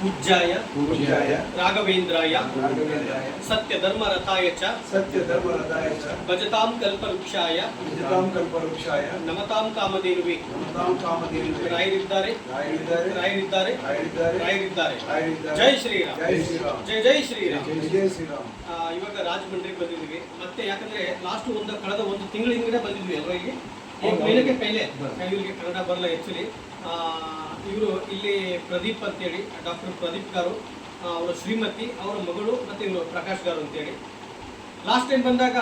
पूज्याय राघवेन्द्राय सत्यधर्मरताय च भजतां कल्पवृक्षाय नमतां कामधेनुवे रायरिद्दारे जय श्रीराम जय श्रीराम ಇವಾಗ ರಾಜಮಂಡ್ರಿಗೆ ಬಂದಿದ್ವಿ ಮತ್ತೆ ಯಾಕಂದ್ರೆ ಲಾಸ್ಟ್ ಕಳೆದ ಒಂದು ತಿಂಗಳ ಹಿಂದೆ ಬಂದಿದ್ವಿ ಅಲ್ವಾ ಇಲ್ಲಿ ಮೇಲಕ್ಕೆ ಪೈಲೆ ಇವರಿಗೆ ಕನ್ನಡ ಬರಲ್ಲ ಆಕ್ಚುಲಿ ಇವರು ಇಲ್ಲಿ ಪ್ರದೀಪ್ ಅಂತೇಳಿ ಡಾಕ್ಟರ್ ಪ್ರದೀಪ್ ಗಾರು ಅವರ ಶ್ರೀಮತಿ ಅವರ ಮಗಳು ಮತ್ತು ಇವರು ಪ್ರಕಾಶ್ ಗಾರು ಅಂತೇಳಿ ಲಾಸ್ಟ್ ಟೈಮ್ ಬಂದಾಗ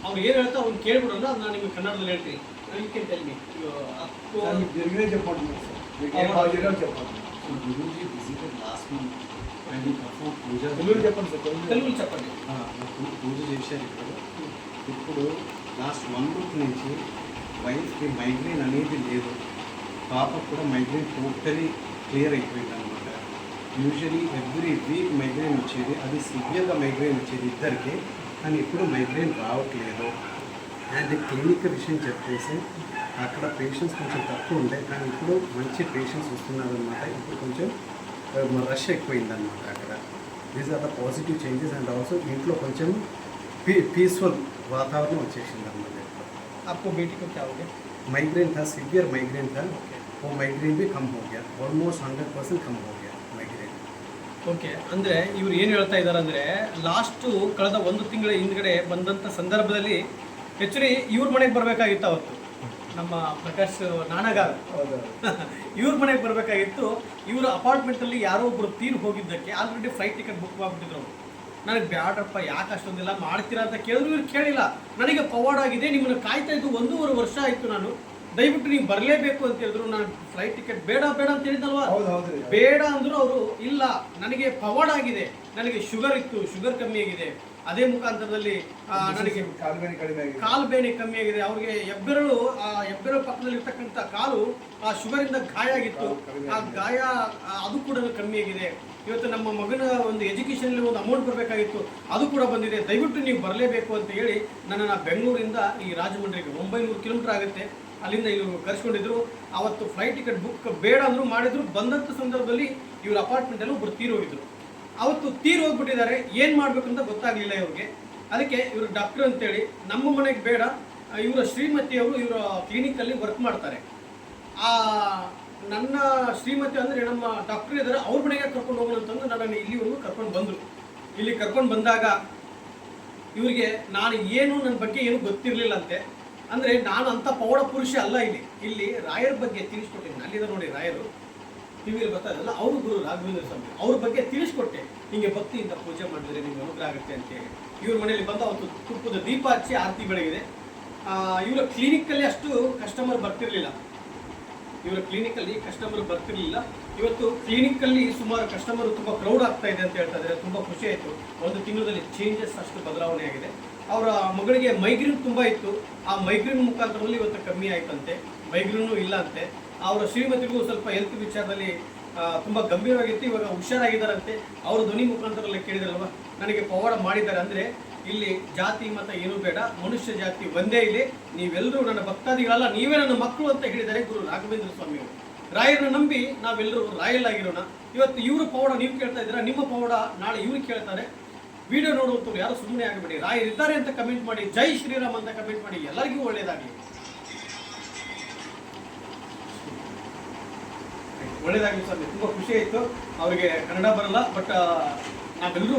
ಅವ್ರು ಏನು ಹೇಳ್ತಾ ಅವ್ನು ಕೇಳ್ಬಿಡೋಣ ಅದು ನಾನು ನಿಮಗೆ ಕನ್ನಡದಲ್ಲಿ ಹೇಳ್ತೀನಿ you can tell me Telugu చెప్పండి పూజ చేశారు ఇప్పుడు లాస్ట్ 1 వీక్ నుంచి వైఫ్కి మైగ్రేన్ అనేది లేదు పాపకు కూడా మైగ్రేన్ టోటలీ క్లియర్ అయిపోయింది అనమాట. యూజువలీ ఎవ్రీ వీక్ మైగ్రేన్ వచ్చేది, అది సివియర్గా మైగ్రేన్ వచ్చేది ఇద్దరికి, కానీ ఇప్పుడు మైగ్రేన్ రావట్లేదు. అండ్ క్లినిక్ విషయం చెప్పేసి అక్కడ పేషెంట్స్ కొంచెం తక్కువ ఉండే, కానీ ఇప్పుడు మంచి పేషెంట్స్ వస్తున్నారు అనమాట. ఇప్పుడు కొంచెం రష్ ఎక్కువైందనమాట అక్కడ. These are the positive changes. And also ఇంట్లో కొంచెం పీస్ఫుల్ వాతావరణం వచ్చేసింది అనమాట. आपको बेटी को क्या हो गया? माइग्रेन था, सीवियर माइग्रेन था. वो माइग्रेन भी कम हो गया, ऑलमोस्ट 100% कम हो गया माइग्रेन. ಓಕೆ, ಅಂದರೆ ಇವ್ರು ಏನು ಹೇಳ್ತಾ ಇದ್ದಾರೆ ಅಂದರೆ ಲಾಸ್ಟು ಕಳೆದ 1 ತಿಂಗಳ ಹಿಂದ್ಗಡೆ ಬಂದಂಥ ಸಂದರ್ಭದಲ್ಲಿ ಆ್ಯಕ್ಚುಲಿ ಇವ್ರ ಮನೆಗೆ ಬರಬೇಕಾಗಿತ್ತು. ಅವತ್ತು ನಮ್ಮ ಪ್ರಕಾಶ್ ನಾನಗಾರ್ ಇವ್ರ ಮನೆಗೆ ಬರಬೇಕಾಗಿತ್ತು. ಇವರು ಅಪಾರ್ಟ್ಮೆಂಟಲ್ಲಿ ಯಾರೋ ಒಬ್ಬರು ತೀರು ಹೋಗಿದ್ದಕ್ಕೆ ಆಲ್ರೆಡಿ ಫ್ಲೈಟ್ ಟಿಕೆಟ್ ಬುಕ್ ಮಾಡಿಬಿಟ್ಟಿದ್ರು. ನನಗೆ ಬ್ಯಾಡ್ರಪ್ಪ ಯಾಕೆ ಅಷ್ಟೊಂದಿಲ್ಲ ಮಾಡ್ತೀರಾ ಅಂತ ಕೇಳಿದ್ರು. ಇವ್ರು ಕೇಳಿಲ್ಲ. ನನಗೆ ಪವಾಡ್ ಆಗಿದೆ, ನಿಮ್ಮನ್ನು ಕಾಯ್ತಾ ಇದ್ದು 1.5 ವರ್ಷ ಆಯಿತು, ನಾನು ದಯವಿಟ್ಟು ನೀವು ಬರಲೇಬೇಕು ಅಂತ ಹೇಳಿದ್ರು. ನಾನು ಫ್ಲೈಟ್ ಟಿಕೆಟ್ ಬೇಡ ಅಂತ ಹೇಳಿದಲ್ವಾ, ಬೇಡ ಅಂದರು ಅವರು. ಇಲ್ಲ, ನನಗೆ ಪವಾಡ್ ಆಗಿದೆ, ನನಗೆ ಶುಗರ್ ಇತ್ತು, ಶುಗರ್ ಕಮ್ಮಿ ಆಗಿದೆ, ಅದೇ ಮುಖಾಂತರದಲ್ಲಿ ನನಗೆ ಕಾಲು ಬೇನೆ ಕಮ್ಮಿ ಆಗಿದೆ. ಅವ್ರಿಗೆ ಹೆಬ್ಬೆರಳು ಪಕ್ಕದಲ್ಲಿ ಇರ್ತಕ್ಕಂಥ ಕಾಲು ಆ ಶುಗರಿಂದ ಗಾಯ ಆಗಿತ್ತು, ಆ ಗಾಯ ಅದು ಕೂಡ ಕಮ್ಮಿ ಆಗಿದೆ. ಇವತ್ತು ನಮ್ಮ ಮಗನ ಒಂದು ಎಜುಕೇಷನಲ್ಲಿ ಒಂದು ಅಮೌಂಟ್ ಬರಬೇಕಾಗಿತ್ತು, ಅದು ಕೂಡ ಬಂದಿದೆ, ದಯವಿಟ್ಟು ನೀವು ಬರಲೇಬೇಕು ಅಂತ ಹೇಳಿ ನನ್ನನ್ನು ಬೆಂಗಳೂರಿಂದ ಈ ರಾಜಮಂಡ್ರಿಗೆ 900 ಕಿಲೋಮೀಟರ್ ಆಗುತ್ತೆ, ಅಲ್ಲಿಂದ ಇವರು ಕರೆಸ್ಕೊಂಡಿದ್ರು. ಅವತ್ತು ಫ್ಲೈಟ್ ಟಿಕೆಟ್ ಬುಕ್ ಬೇಡ ಅಂದರು, ಮಾಡಿದ್ರು. ಬಂದಂಥ ಸಂದರ್ಭದಲ್ಲಿ ಇವ್ರ ಅಪಾರ್ಟ್ಮೆಂಟಲ್ಲಿ ಒಬ್ಬರು ತೀರೋಗಿದ್ರು. ಅವತ್ತು ತೀರು ಹೋಗ್ಬಿಟ್ಟಿದ್ದಾರೆ. ಏನು ಮಾಡಬೇಕಂತ ಗೊತ್ತಾಗಲಿಲ್ಲ ಇವ್ರಿಗೆ. ಅದಕ್ಕೆ ಇವರು ಡಾಕ್ಟರ್ ಅಂತೇಳಿ ನಮ್ಮ ಮನೆಗೆ ಬೇಡ, ಇವರ ಶ್ರೀಮತಿಯವರು ಇವರ ಕ್ಲಿನಿಕಲ್ಲಿ ವರ್ಕ್ ಮಾಡ್ತಾರೆ. ನನ್ನ ಶ್ರೀಮತಿ ಅಂದರೆ ನಮ್ಮ ಡಾಕ್ಟರ್ ಇದ್ದಾರೆ, ಅವ್ರ ಮನೆಗೆ ಕರ್ಕೊಂಡು ಹೋಗೋಣ ಅಂತಂದು ನನ್ನನ್ನು ಇಲ್ಲಿವರೆಗೂ ಕರ್ಕೊಂಡು ಬಂದರು. ಇಲ್ಲಿ ಕರ್ಕೊಂಡು ಬಂದಾಗ ಇವರಿಗೆ ನಾನು ನನ್ನ ಬಗ್ಗೆ ಏನು ಗೊತ್ತಿರಲಿಲ್ಲ ಅಂತೆ. ಅಂದರೆ ನಾನು ಅಂಥ ಪೌಡ ಪುರುಷ ಅಲ್ಲ. ಇಲ್ಲಿ ರಾಯರ ಬಗ್ಗೆ ತಿಳಿಸ್ಕೊಟ್ಟಿದ್ದೀನಿ. ಅಲ್ಲಿದೆ ನೋಡಿ ರಾಯರು, ಟಿವಿಯಲ್ಲಿ ಬರ್ತಾ ಇದ್ದಲ್ಲ, ಅವರು ಗುರು ರಾಘವೇಂದ್ರ ಸ್ವಾಮಿ, ಅವ್ರ ಬಗ್ಗೆ ತಿಳಿಸ್ಕೊಟ್ಟೆ. ಹಿಂಗೆ ಭಕ್ತಿಯಿಂದ ಪೂಜೆ ಮಾಡಿದ್ರೆ ನಿಮ್ಗೆ ಅನುಗ್ರಹ ಆಗುತ್ತೆ ಅಂತೇಳಿ ಇವ್ರ ಮನೆಯಲ್ಲಿ ಬಂದು ಅವತ್ತು ತುಪ್ಪದ ದೀಪ ಹಚ್ಚಿ ಆರತಿ ಬೆಳಗಿದೆ. ಇವರ ಕ್ಲಿನಿಕ್ಕಲ್ಲಿ ಅಷ್ಟು ಕಸ್ಟಮರ್ ಬರ್ತಿರಲಿಲ್ಲ. ಇವತ್ತು ಕ್ಲಿನಿಕ್ಕಲ್ಲಿ ಸುಮಾರು ಕಸ್ಟಮರ್ ತುಂಬ ಕ್ರೌಡ್ ಆಗ್ತಾ ಇದೆ ಅಂತ ಹೇಳ್ತಾ ಇದ್ದಾರೆ. ತುಂಬ ಖುಷಿ ಆಯಿತು. 1 ತಿಂಗಳಲ್ಲಿ ಚೇಂಜಸ್ ಅಷ್ಟು ಬದಲಾವಣೆ ಆಗಿದೆ. ಅವರ ಮಗಳಿಗೆ ಮೈಗ್ರೇನ್ ತುಂಬ ಇತ್ತು, ಆ ಮೈಗ್ರೇನ್ ಮುಖಾಂತರದಲ್ಲಿ ಇವತ್ತು ಕಮ್ಮಿ ಆಯ್ತಂತೆ, ಮೈಗ್ರೇನು ಇಲ್ಲ ಅಂತೆ. ಅವರ ಶ್ರೀಮತಿಗೂ ಸ್ವಲ್ಪ ಹೆಲ್ತ್ ವಿಚಾರದಲ್ಲಿ ತುಂಬ ಗಂಭೀರವಾಗಿತ್ತು, ಇವಾಗ ಹುಷಾರಾಗಿದ್ದಾರಂತೆ. ಅವರು ಧ್ವನಿ ಮುಖಾಂತರದಲ್ಲಿ ಕೇಳಿದ್ರಲ್ವ, ನನಗೆ ಪವಾಡ ಮಾಡಿದ್ದಾರೆ. ಅಂದರೆ ಇಲ್ಲಿ ಜಾತಿ ಮತ ಏನೂ ಬೇಡ, ಮನುಷ್ಯ ಜಾತಿ ಒಂದೇ. ಇಲ್ಲಿ ನೀವೆಲ್ಲರೂ ನನ್ನ ಭಕ್ತಾದಿಗಳಲ್ಲ, ನೀವೇ ನನ್ನ ಮಕ್ಕಳು ಅಂತ ಹೇಳಿದ್ದಾರೆ ಗುರು ರಾಘವೇಂದ್ರ ಸ್ವಾಮಿಯವರು. ರಾಯರನ್ನ ನಂಬಿ ನಾವೆಲ್ಲರೂ ರಾಯಲ್ ಆಗಿರೋಣ. ಇವತ್ತು ಇವರು ಪವಾಡ ನೀವು ಕೇಳ್ತಾ ಇದ್ದೀರಾ, ನಿಮ್ಮ ಪವಾಡ ನಾಳೆ ಇವ್ರು ಕೇಳ್ತಾರೆ. ವಿಡಿಯೋ ನೋಡುವಂಥವ್ರು ಯಾರು ಸುಮ್ಮನೆ ಆಗಬೇಡಿ, ರಾಯರಿದ್ದಾರೆ ಅಂತ ಕಮೆಂಟ್ ಮಾಡಿ, ಜೈ ಶ್ರೀರಾಮ್ ಅಂತ ಕಮೆಂಟ್ ಮಾಡಿ. ಎಲ್ಲರಿಗೂ ಒಳ್ಳೆಯದಾಗಲಿ, ಒಳ್ಳೆಯದಾಗಲಿ ಸರ್. ತುಂಬ ಖುಷಿ ಆಯಿತು. ಅವರಿಗೆ ಕನ್ನಡ ಬರಲ್ಲ, ಬಟ್ ನಾವೆಲ್ಲರೂ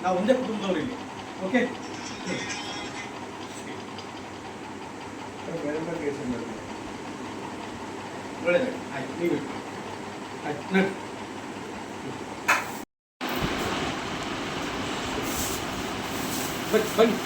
ನಾವು ಒಂದೇ ಕುಟುಂಬದವರು ಇಲ್ಲಿ. ಓಕೆ, ಒಳ್ಳೆಯದಾಗಲಿ. ಆಯ್ತು, ನೀವು ಆಯ್ತು ನೋಡಿ. ಬನ್ನಿ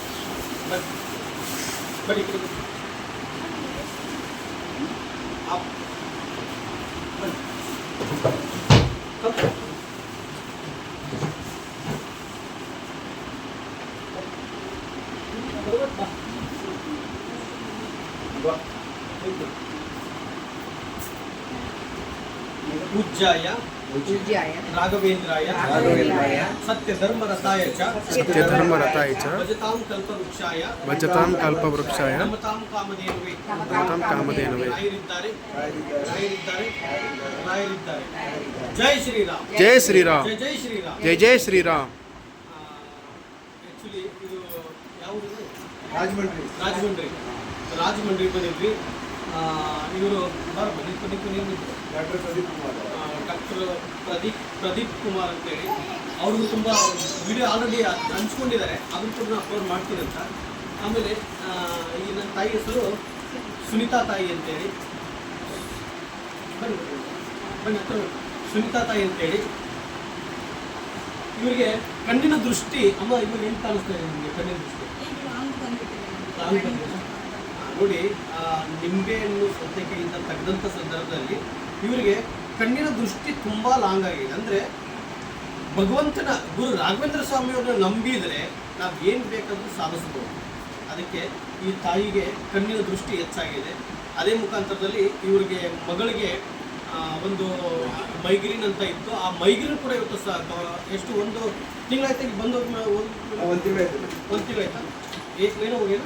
पूज्याय पूज्याय राघवेन्द्राय राघवेन्द्राय सत्यधर्मरताय च सत्यधर्मरताय च भजतां कल्पवृक्षाय भजतां कल्पवृक्षाय नमतां कामधेनुवे नमतां कामधेनुवे ರಾಯರಿದ್ದಾರೆ ರಾಯರಿದ್ದಾರೆ ರಾಯರಿದ್ದಾರೆ ಜೈ ಶ್ರೀರಾಮ್ जय श्री राम ಜೈ ಜೈ ಶ್ರೀರಾಮ್ जय जय श्री राम ಆ್ಯಕ್ಚುಲಿ ಇದು ಯಾವುದು ರಾಜಮಂಡ್ರಿ ರಾಜಮಂಡ್ರಿ ಬಂದಿದ್ವಿ ಇವರು ನೀವು ಡಾಕ್ಟರ್ ಪ್ರದೀಪ್ ಕುಮಾರ್ ಡಾಕ್ಟರ್ ಪ್ರದೀಪ್ ಕುಮಾರ್ ಅಂತೇಳಿ ಅವ್ರಿಗೂ ತುಂಬ ವಿಡಿಯೋ ಆಲ್ರೆಡಿ ಹಂಚ್ಕೊಂಡಿದ್ದಾರೆ ಅದನ್ನು ಕೂಡ ನಾನು ಅಪ್ಲೋಡ್ ಮಾಡ್ತೀನಿ ಅಂತ. ಆಮೇಲೆ ಈ ನನ್ನ ತಾಯಿ ಹೆಸರು ಸುನೀತಾ ತಾಯಿ ಅಂತೇಳಿ ಬನ್ನಿ ಬನ್ನಿ ಹತ್ರ ಬನ್ನಿ. ಸುನೀತಾ ತಾಯಿ ಅಂತೇಳಿ ಇವರಿಗೆ ಕಣ್ಣಿನ ದೃಷ್ಟಿ ಅಮ್ಮ ಇವಾಗ ಏನು ಕಾಣಿಸ್ತಾ ಇದೆ ನಿಮಗೆ ಕಣ್ಣಿನ ದೃಷ್ಟಿ ಲಾಂಗ್ ಬಂದಿದೆ. ನೋಡಿ ನಿಂಬೆಯನ್ನು ಸೌತೆಕಾಯಿಯಿಂದ ತೆಗೆದಂಥ ಸಂದರ್ಭದಲ್ಲಿ ಇವರಿಗೆ ಕಣ್ಣಿನ ದೃಷ್ಟಿ ತುಂಬ ಲಾಂಗ್ ಆಗಿದೆ. ಅಂದರೆ ಭಗವಂತನ ಗುರು ರಾಘವೇಂದ್ರ ಸ್ವಾಮಿಯವ್ರನ್ನ ನಂಬಿದರೆ ನಾವು ಏನು ಬೇಕಾದರೂ ಸಾಧಿಸ್ಬೋದು. ಅದಕ್ಕೆ ಈ ತಾಯಿಗೆ ಕಣ್ಣಿನ ದೃಷ್ಟಿ ಹೆಚ್ಚಾಗಿದೆ. ಅದೇ ಮುಖಾಂತರದಲ್ಲಿ ಇವರಿಗೆ ಮಗಳಿಗೆ ಒಂದು ಮೈಗ್ರೀನ್ ಅಂತ ಇತ್ತು. ಆ ಮೈಗ್ರೀನ್ ಕೂಡ ಇವತ್ತು ಎಷ್ಟು ಒಂದು ತಿಂಗಳಾಯ್ತು ಈಗ ಬಂದು ಒಂದು ತಿಂಗಳಾಯ್ತು. ಒಂದು ತಿಂಗಳಾಯ್ತಾ ಏನೋ ಹೋಗೇನು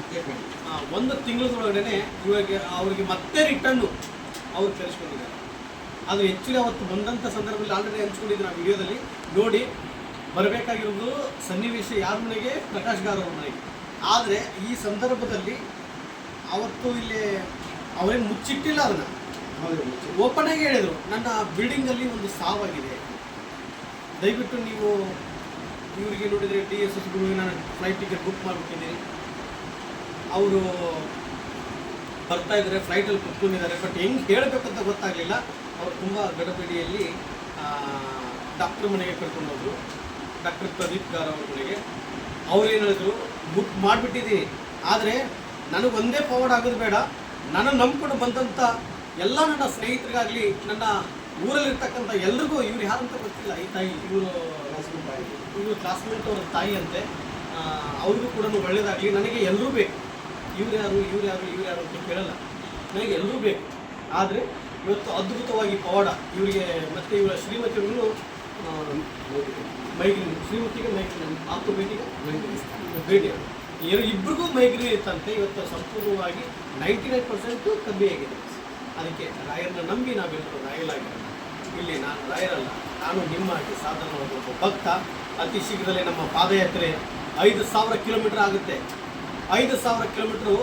ಒಂದು ತಿಂಗಳೊಳಗಡೆ ಇವಾಗ ಅವ್ರಿಗೆ ಮತ್ತೆ ರಿಟರ್ನು ಅವ್ರು ಕರೆಸ್ಕೊಂಡಿದ್ದಾರೆ. ಅದು ಆ್ಯಕ್ಚುಲಿ ಅವತ್ತು ಬಂದಂಥ ಸಂದರ್ಭದಲ್ಲಿ ಆಲ್ರೆಡಿ ಹಂಚ್ಕೊಂಡಿದ್ದು ನಾವು ವಿಡಿಯೋದಲ್ಲಿ ನೋಡಿ ಬರಬೇಕಾಗಿರೋದು ಸನ್ನಿವೇಶ ಯಾರ ಮನೆಗೆ ಪ್ರಕಾಶ್ ಗಾರ್ ಅವ್ರ ಮನೆಗೆ. ಆದರೆ ಈ ಸಂದರ್ಭದಲ್ಲಿ ಅವತ್ತು ಇಲ್ಲಿ ಅವರೇನು ಮುಚ್ಚಿಟ್ಟಿಲ್ಲ, ಅದನ್ನು ಓಪನ್ ಆಗಿ ಹೇಳಿದರು, ನನ್ನ ಬಿಲ್ಡಿಂಗಲ್ಲಿ ಒಂದು ಸಾವಾಗಿದೆ, ದಯವಿಟ್ಟು ನೀವು ಇವರಿಗೆ ನೋಡಿದರೆ DSSಗಳು ನಾನು ಫ್ಲೈಟ್ ಟಿಕೆಟ್ ಬುಕ್ ಮಾಡಿಬಿಟ್ಟಿದ್ದೀನಿ, ಅವರು ಬರ್ತಾ ಇದ್ದಾರೆ, ಫ್ಲೈಟಲ್ಲಿ ಕುತ್ಕೊಂಡಿದ್ದಾರೆ. ಬಟ್ ಹೆಂಗೆ ಹೇಳಬೇಕಂತ ಗೊತ್ತಾಗಲಿಲ್ಲ. ಅವ್ರು ತುಂಬ ಗಡಬಿಡಿಯಲ್ಲಿ ಡಾಕ್ಟ್ರ್ ಮನೆಗೆ ಕರ್ಕೊಂಡೋದ್ರು, ಡಾಕ್ಟರ್ ಪ್ರದೀಪ್ ಗಾರ್ ಅವ್ರ ಮನೆಗೆ. ಅವ್ರು ಏನು ಹೇಳಿದ್ರು, ಬುಕ್ ಮಾಡಿಬಿಟ್ಟಿದ್ದೀನಿ, ಆದರೆ ನನಗೆ ಒಂದೇ ಫಾರ್ವರ್ಡ್ ಆಗೋದು ಬೇಡ, ನನ್ನ ನಂಬ್ಕೊಂಡು ಬಂದಂಥ ಎಲ್ಲ ನನ್ನ ಸ್ನೇಹಿತರಿಗಾಗಲಿ ನನ್ನ ಊರಲ್ಲಿರ್ತಕ್ಕಂಥ ಎಲ್ರಿಗೂ, ಇವ್ರು ಯಾರಂತ ಗೊತ್ತಿಲ್ಲ ಈ ತಾಯಿ, ಇವರು ಕ್ಲಾಸ್ಮೇಟ್ ಅವ್ರ ತಾಯಿ ಅಂತೆ, ಅವ್ರಿಗೂ ಕೂಡ ಒಳ್ಳೇದಾಗಲಿ, ನನಗೆ ಎಲ್ಲರೂ ಬೇಕು, ಇವ್ರು ಯಾರು ಅಂತ ಕೇಳಲ್ಲ, ನನಗೆ ಎಲ್ಲರೂ ಬೇಕು. ಆದರೆ ಇವತ್ತು ಅದ್ಭುತವಾಗಿ ಪವಾಡ ಇವರಿಗೆ ಮತ್ತು ಇವರ ಶ್ರೀಮತಿಯವ್ರಿಗೂ ಮೈಗ್ರೀನ್, ಶ್ರೀಮತಿಗೆ ಮೈಗ್ರೀನ್, ಆರ್ಥೋಪೆಡಿಗೆ ಭೇಟಿ, ಇಬ್ಬರಿಗೂ ಮೈಗ್ರೀನ್ ಇತ್ತಂತೆ. ಇವತ್ತು ಸಂಪೂರ್ಣವಾಗಿ 99% ಕಮ್ಮಿ ಆಗಿದೆ. ಅದಕ್ಕೆ ರಾಯರನ್ನ ನಂಬಿ ನಾವೆಲ್ಲರೂ ರಾಯಲಾಗಿರೋಣ. ಇಲ್ಲಿ ನಾನು ರಾಯರಲ್ಲ, ನಾನು ನಿಮ್ಮ ಸಾಧನವಾದ ಒಬ್ಬ ಭಕ್ತ. ಅತಿ ಶೀಘ್ರದಲ್ಲೇ ನಮ್ಮ ಪಾದಯಾತ್ರೆ 5,000 ಕಿಲೋಮೀಟರ್ ಆಗುತ್ತೆ. 5,000 ಕಿಲೋಮೀಟ್ರು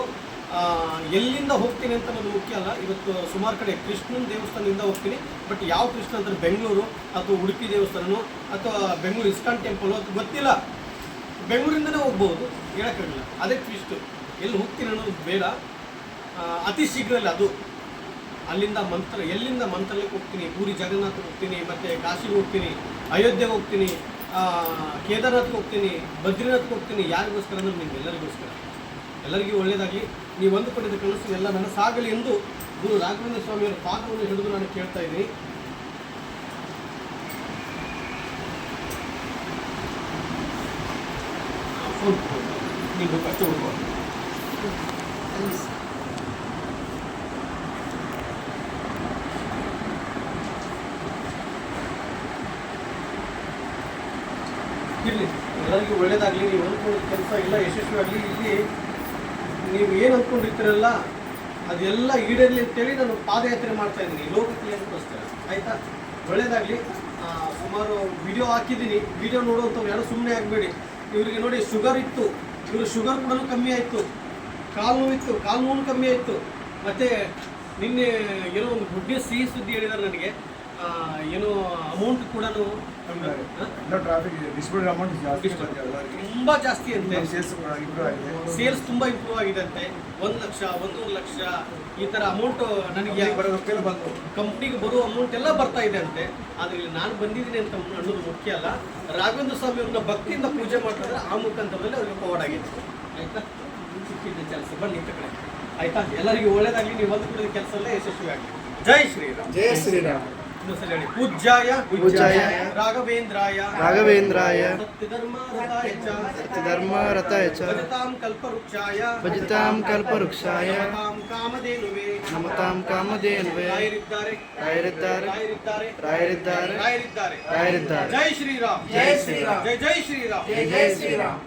ಎಲ್ಲಿಂದ ಹೋಗ್ತೀನಿ ಅಂತ ನಮಗೆ ಮುಖ್ಯ ಅಲ್ಲ. ಇವತ್ತು ಸುಮಾರು ಕಡೆ ಕೃಷ್ಣನ ದೇವಸ್ಥಾನದಿಂದ ಹೋಗ್ತೀನಿ, ಬಟ್ ಯಾವ ಕೃಷ್ಣ ಅಂದರೆ ಬೆಂಗಳೂರು ಅಥವಾ ಉಡುಪಿ ದೇವಸ್ಥಾನನೋ ಅಥವಾ ಬೆಂಗಳೂರು ಇಸ್ಕಾನ್ ಟೆಂಪಲ್ ಅದು ಗೊತ್ತಿಲ್ಲ, ಬೆಂಗಳೂರಿಂದನೇ ಹೋಗ್ಬೋದು, ಹೇಳೋಕ್ಕಾಗಲ್ಲ. ಅದೇ ಟ್ವಿಸ್ಟು, ಎಲ್ಲಿ ಹೋಗ್ತೀನಿ ಅನ್ನೋದು ಬೇಡ. ಅತಿ ಶೀಘ್ರದಲ್ಲಿ ಅದು ಅಲ್ಲಿಂದ ಎಲ್ಲಿಂದ ಮಂತ್ರಾಲಯಕ್ಕೆ ಹೋಗ್ತೀನಿ, ಪೂರಿ ಜಗನ್ನಾಥ್ಗೆ ಹೋಗ್ತೀನಿ, ಮತ್ತು ಕಾಶಿಗೆ ಹೋಗ್ತೀನಿ, ಅಯೋಧ್ಯೆಗೆ ಹೋಗ್ತೀನಿ, ಕೇದಾರ್ನಾಥ್ಗೆ ಹೋಗ್ತೀನಿ, ಬದ್ರಿನಾಥ್ಗೆ ಹೋಗ್ತೀನಿ. ಯಾರಿಗೋಸ್ಕರ ಅಂದರೆ ನಿಮ್ಗೆಲ್ಲರಿಗೋಸ್ಕರ. ಎಲ್ಲರಿಗೂ ಒಳ್ಳೆಯದಾಗಲಿ, ನೀವು ಅಂದುಕೊಂಡಿದ್ದ ಕನಸು ಎಲ್ಲ ನನಸಾಗಲಿ ಎಂದು ಗುರು ರಾಘವೇಂದ್ರ ಸ್ವಾಮಿಯವರ ಪಾದವನ್ನು ಹಿಡಿದು ನಾನು ಕೇಳ್ತಾ ಇದ್ದೀನಿ. ನೀವು ಕಷ್ಟ ಹುಡ್ಬೋದು. ಇರಲಿ, ಎಲ್ಲರಿಗೂ ಒಳ್ಳೇದಾಗಲಿ. ನೀವು ಅಂದ್ಕೊಂಡಿದ್ದ ಕೆಲಸ ಎಲ್ಲ ಯಶಸ್ವಿಯಾಗಲಿ. ಇಲ್ಲಿ ನೀವು ಏನು ಅಂದ್ಕೊಂಡಿರ್ತೀರಲ್ಲ ಅದೆಲ್ಲ ಈಡೇರಲಿ ಅಂತೇಳಿ ನಾನು ಪಾದಯಾತ್ರೆ ಮಾಡ್ತಾ ಇದ್ದೀನಿ ಲೋಕಕ್ಕೆ ಅಂಕೋಸ್ಕರ. ಆಯಿತಾ, ಒಳ್ಳೇದಾಗಲಿ. ಸುಮಾರು ವಿಡಿಯೋ ಹಾಕಿದ್ದೀನಿ, ವಿಡಿಯೋ ನೋಡುವಂಥವ್ರು ಯಾರು ಸುಮ್ಮನೆ ಆಗಬೇಡಿ. ಇವರಿಗೆ ನೋಡಿ ಶುಗರ್ ಇತ್ತು, ಇವರು ಶುಗರ್ ಕೂಡ ಕಮ್ಮಿ ಆಯಿತು, ಕಾಲು ನೋವಿತ್ತು, ಕಾಲು ನೋವು ಕಮ್ಮಿ ಆಯಿತು. ಮತ್ತು ನಿನ್ನೆ ಏನೋ ಒಂದು ಗುಡ್ಡೆ ಸಿಹಿ ಸುದ್ದಿ ಹೇಳಿದ್ದಾರೆ ನನಗೆ, ಏನೋ ಅಮೌಂಟ್ ಕೂಡ ತುಂಬ ಜಾಸ್ತಿ ಅಂತೆ, ಸೇಲ್ಸ್ ತುಂಬ ಇಂಪ್ರೂವ್ ಆಗಿದೆ ಅಂತೆ. 1 ಲಕ್ಷ 1.5 ಲಕ್ಷ ಈ ಥರ ಅಮೌಂಟ್ ನನಗೆ ಕಂಪ್ನಿಗೆ ಬರೋ ಅಮೌಂಟ್ ಎಲ್ಲ ಬರ್ತಾ ಇದೆ ಅಂತೆ. ಆದರೆ ಇಲ್ಲಿ ನಾನು ಬಂದಿದ್ದೀನಿ ಅಂತ ಅನ್ನೋದು ಮುಖ್ಯ ಅಲ್ಲ. ರಾಘವೇಂದ್ರ ಸ್ವಾಮಿ ಅವ್ರನ್ನ ಭಕ್ತಿಯಿಂದ ಪೂಜೆ ಮಾಡ್ತಾರೆ, ಆ ಮುಖಾಂತರದಲ್ಲಿ ಅವ್ರಿಗೆ ಫಾರ್ವರ್ಡ್ ಆಗಿದೆ. ಆಯಿತಾ, ಸಿಕ್ಕಿದ್ದ ಕೆಲಸ ಬನ್ನಿ ಇಂಥ ಕಡೆ. ಆಯಿತಾ, ಎಲ್ಲರಿಗೂ ಒಳ್ಳೇದಾಗಲಿ. ನೀವು ಅಂದುಕೊಂಡಿದ್ದ ಕೆಲಸ ಎಲ್ಲ ಯಶಸ್ವಿ ಆಗಲಿ. ಜೈ ಶ್ರೀರಾಮ್. जय श्री राम. ಇನ್ನೊಂದ್ಸಲ ಹೇಳಿ. ಪೂಜ್ಯಾಯ ಪೂಜ್ಯಾಯ ರಾಘವೇಂದ್ರಾಯ ರಾಘವೇಂದ್ರಾಯ ಸತ್ಯಧರ್ಮರತಾಯ ಚ ಸತ್ಯಧರ್ಮರತಾಯ ಚ ಭಜತಾಂ ಕಲ್ಪವೃಕ್ಷಾಯ ಭಜತಾಂ ಕಲ್ಪವೃಕ್ಷಾಯ ನಮತಾಂ ಕಾಮಧೇನುವೇ ನಮತಾಂ ಕಾಮಧೇನುವೆ ರಾಯರಿದ್ದಾರೆ ರಾಯರಿದ್ದಾರೆ ರಾಯರಿದ್ದಾರೆ ರಾಯರಿದ್ದಾರೆ ರಾಯರಿದ್ದಾರೆ ರಾಯರಿದ್ದಾರೆ ಜೈ ಶ್ರೀರಾಮ್ ಜೈ ಶ್ರೀರಾಮ್. ಜೈ ಜೈ ಶ್ರೀರಾಮ್ ಜೈ ಜೈ ಶ್ರೀರಾಮ್.